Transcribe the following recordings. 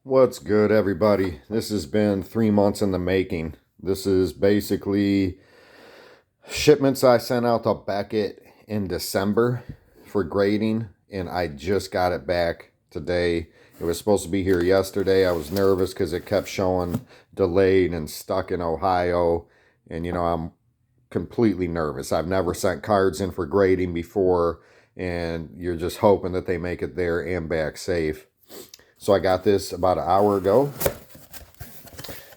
What's good, everybody? This has been 3 months in the making. This is basically shipments I sent out to Beckett in December for grading, and I just got it back today. It was supposed to be here yesterday. I was nervous because it kept showing delayed and stuck in Ohio, and I'm completely nervous. I've never sent cards in for grading before, and you're just hoping that they make it there and back safe. So I got this about an hour ago,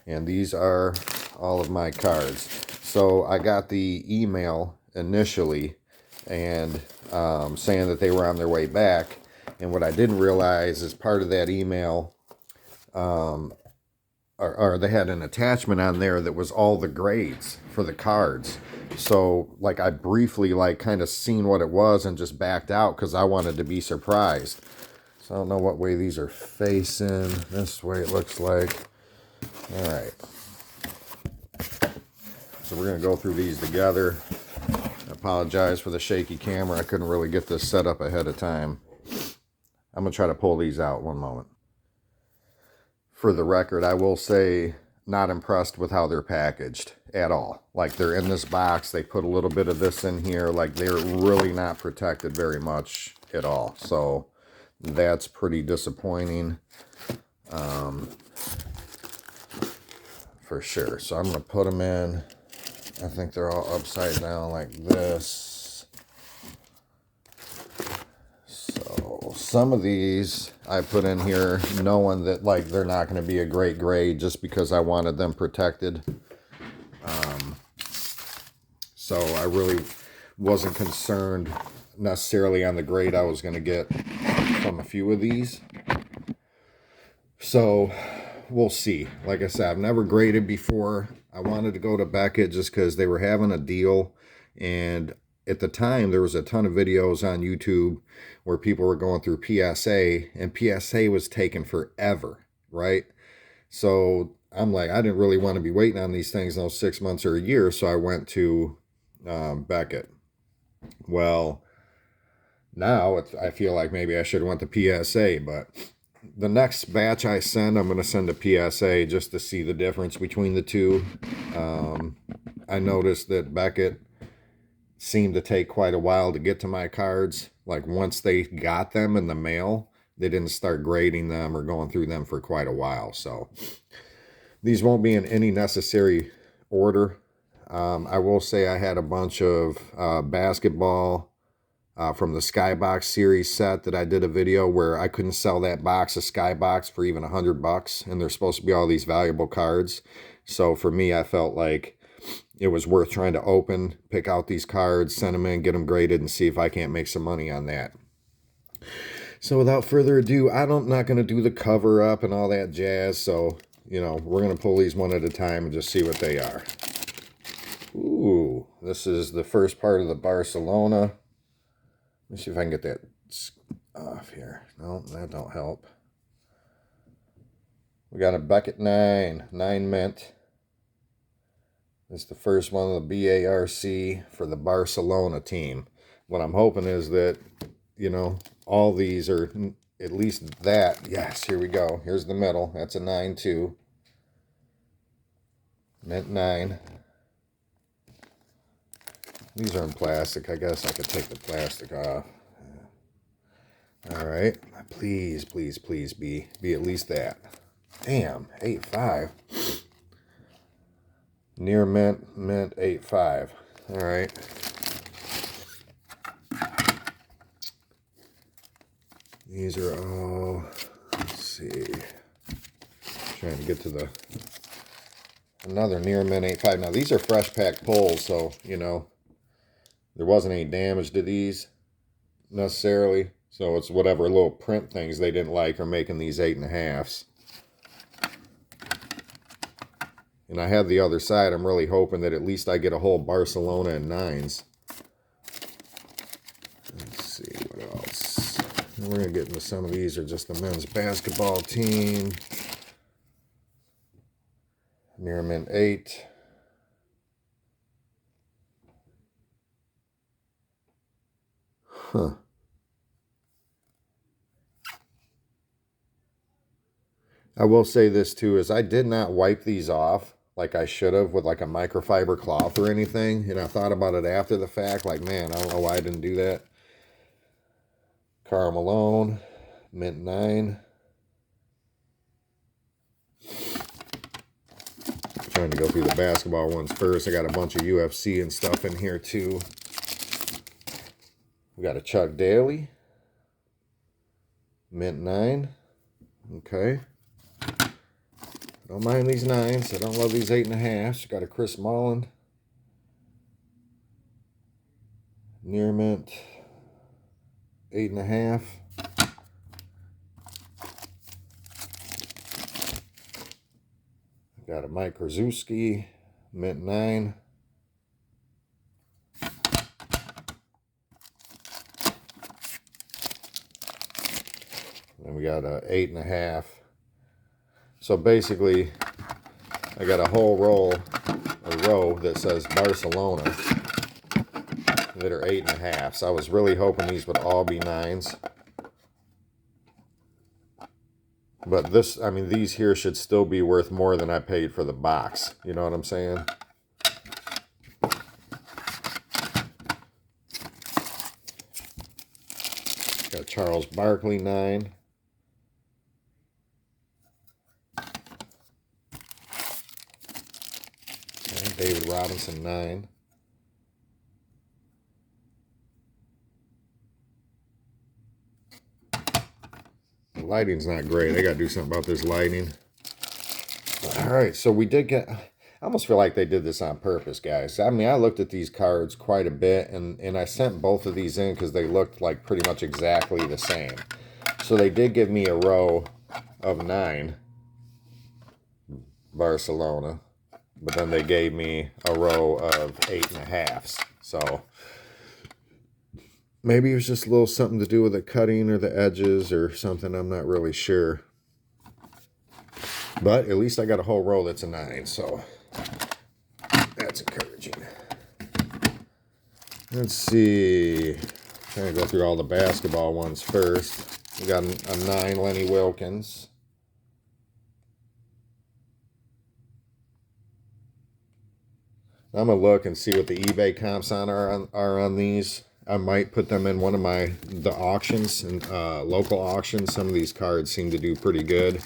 and these are all of my cards. So I got the email initially and saying that they were on their way back. And what I didn't realize is part of that email, or they had an attachment on there that was all the grades for the cards. So like I briefly kind of seen what it was and just backed out because I wanted to be surprised. So I don't know what way these are facing. This way it looks like. All right. So we're going to go through these together. I apologize for the shaky camera. I couldn't really get this set up ahead of time. I'm going to try to pull these out one moment. For the record, I will say not impressed with how they're packaged at all. Like they're in this box. They put a little bit of this in here. Like they're really not protected very much at all. So that's pretty disappointing. For sure. So I'm going to put them in. I think they're all upside down like this. So some of these I put in here knowing that they're not going to be a great grade just because I wanted them protected. So I really wasn't concerned necessarily on the grade I was going to get from a few of these. So we'll see. Like I said, I've never graded before. I wanted to go to Beckett just because they were having a deal. And at the time, there was a ton of videos on YouTube where people were going through PSA, and PSA was taking forever, right? So I'm like, I didn't really want to be waiting on these things in 6 months or a year. So I went to Beckett. Well, now I feel like maybe I should have went to PSA, but the next batch I send, I'm going to send a PSA just to see the difference between the two. I noticed that Beckett seemed to take quite a while to get to my cards. Like once they got them in the mail, they didn't start grading them or going through them for quite a while. So these won't be in any necessary order. I will say I had a bunch of basketball from the Skybox series set that I did a video where I couldn't sell that box of Skybox for even $100, and there's supposed to be all these valuable cards. So for me, I felt like it was worth trying to open, pick out these cards, send them in, get them graded, and see if I can't make some money on that. So without further ado, I'm not going to do the cover up and all that jazz. So, we're going to pull these one at a time and just see what they are. Ooh, this is the first part of the Barcelona. Let me see if I can get that off here. No, that don't help. We got a Beckett 9 mint. It's the first one of the BARC for the Barcelona team. What I'm hoping is that, all these are at least that. Yes, here we go. Here's the middle. That's a 9 too. Mint 9. These are in plastic. I guess I could take the plastic off. All right. Please, please, please be at least that. Damn, 8.5. Near mint 8.5. All right. These are all, let's see. Trying to get to another near mint 8.5. Now these are fresh pack pulls, so, there wasn't any damage to these necessarily. So it's whatever little print things they didn't like are making these 8.5s. And I have the other side. I'm really hoping that at least I get a whole Barcelona in 9s. Let's see what else. And we're going to get into some of these are just the men's basketball team. Near mint 8. Huh. I will say this too, is I did not wipe these off like I should have with like a microfiber cloth or anything. And I thought about it after the fact, like, man, I don't know why I didn't do that. Karl Malone, Mint 9. Trying to go through the basketball ones first. I got a bunch of UFC and stuff in here too. We got a Chuck Daly, Mint 9. Okay. Don't mind these 9s. I don't love these 8.5s. Got a Chris Mullin, Near Mint, 8.5. Got a Mike Krzyzewski, Mint 9. And we got a 8.5. So basically, I got a whole row that says Barcelona that are 8.5s. I was really hoping these would all be 9s. But this, I mean, these here should still be worth more than I paid for the box. You know what I'm saying? Got Charles Barkley 9. And David Robinson 9. The lighting's not great. I gotta do something about this lighting. All right, so we did get, I almost feel like they did this on purpose, guys. I mean, I looked at these cards quite a bit, and I sent both of these in because they looked like pretty much exactly the same. So they did give me a row of 9 Barcelona, but then they gave me a row of 8.5s. So maybe it was just a little something to do with the cutting or the edges or something. I'm not really sure. But at least I got a whole row that's a 9, so that's encouraging. Let's see. Trying to go through all the basketball ones first. We got a 9 Lenny Wilkins. I'm going to look and see what the eBay comps are on these. I might put them in one of the auctions, and local auctions. Some of these cards seem to do pretty good.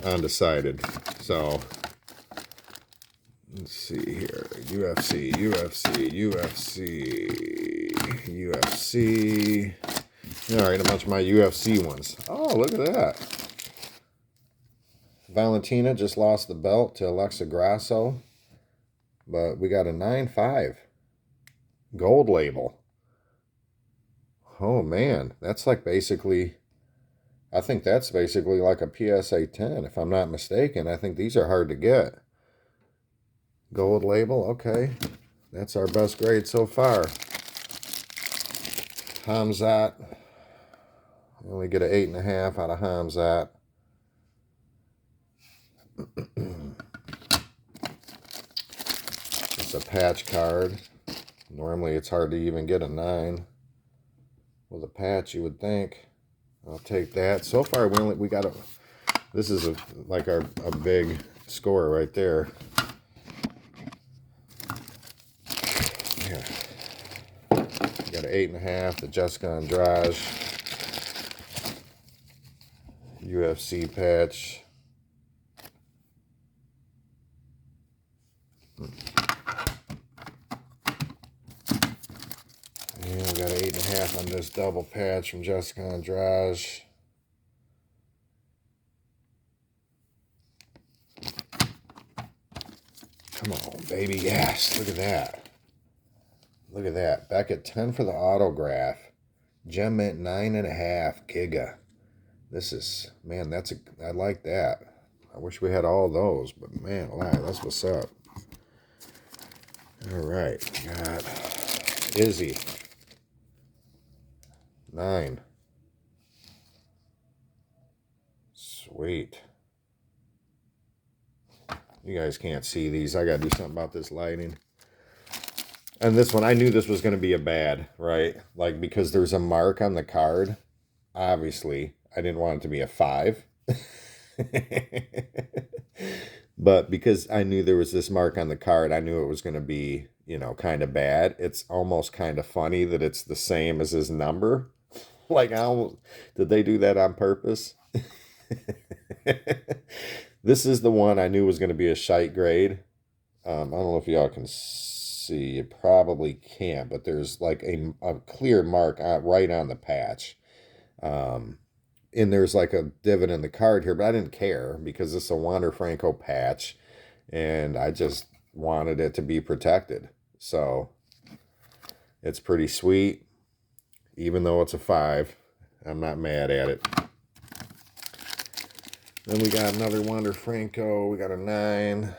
Undecided. So let's see here. UFC. All right, a bunch of my UFC ones. Oh, look at that. Valentina just lost the belt to Alexa Grasso, but we got a 9.5 gold label. Oh man, that's like basically, I think that's basically like a PSA 10, if I'm not mistaken. I think these are hard to get. Gold label, okay. That's our best grade so far. Hamzat. We only get an 8.5 out of Hamzat. It's a patch card. Normally it's hard to even get a 9. With a patch, you would think. I'll take that. So far, we got a. This is like a big score right there. Yeah. Got an 8.5. The Jessica Andrade UFC patch. And we got an 8.5 on this double patch from Jessica Andrade. Come on, baby. Yes, look at that. Look at that. Beckett 10 for the autograph. Gem Mint 9.5. Giga. This is, man, I like that. I wish we had all those, but man, wow, that's what's up. All right, got Izzy. 9. Sweet. You guys can't see these. I gotta do something about this lighting. And this one, I knew this was going to be a bad, right? Like, because there's a mark on the card. Obviously, I didn't want it to be a 5. But because I knew there was this mark on the card, I knew it was going to be, you know, kind of bad. It's almost kind of funny that it's the same as his number. Like, did they do that on purpose? This is the one I knew was going to be a shite grade. I don't know if y'all can see. You probably can't, but there's like a clear mark right on the patch. And there's like a divot in the card here, but I didn't care because it's a Wander Franco patch, and I just wanted it to be protected. So it's pretty sweet, even though it's a 5. I'm not mad at it. Then we got another Wander Franco. We got a 9.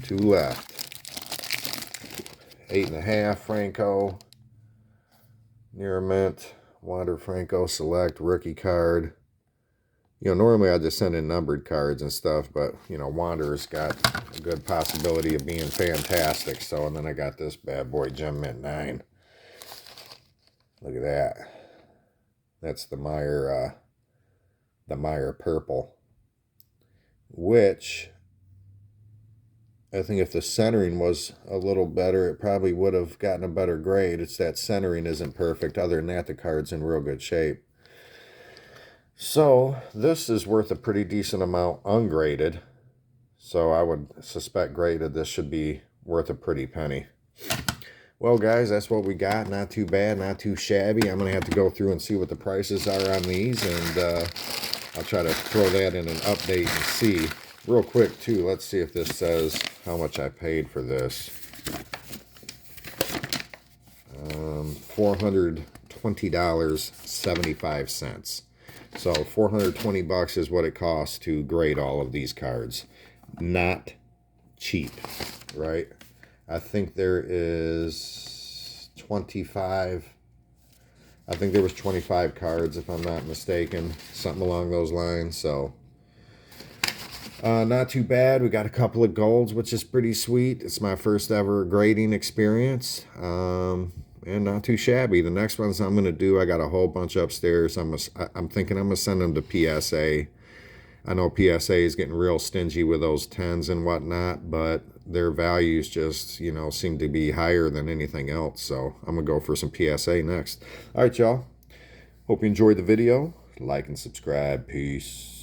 Two left. 8.5 Franco. Near mint. Wander Franco Select rookie card. You know, normally I just send in numbered cards and stuff, but, you know, Wander's got a good possibility of being fantastic. So, and then I got this bad boy, Gem Mint 9. Look at that. That's the Meyer purple. Which, I think if the centering was a little better, it probably would have gotten a better grade. It's that centering isn't perfect. Other than that, the card's in real good shape. So this is worth a pretty decent amount ungraded. So I would suspect graded this should be worth a pretty penny. Well, guys, that's what we got. Not too bad, not too shabby. I'm going to have to go through and see what the prices are on these, and I'll try to throw that in an update and see. Real quick, too, let's see if this says how much I paid for this. $420.75. So $420 is what it costs to grade all of these cards. Not cheap, right? I think there is 25. I think there was 25 cards, if I'm not mistaken. Something along those lines. So not too bad. We got a couple of golds, which is pretty sweet. It's my first ever grading experience. And not too shabby. The next ones I'm going to do, I got a whole bunch upstairs. I'm thinking I'm going to send them to PSA. I know PSA is getting real stingy with those 10s and whatnot, but their values just, you know, seem to be higher than anything else. So I'm going to go for some PSA next. All right, y'all. Hope you enjoyed the video. Like and subscribe. Peace.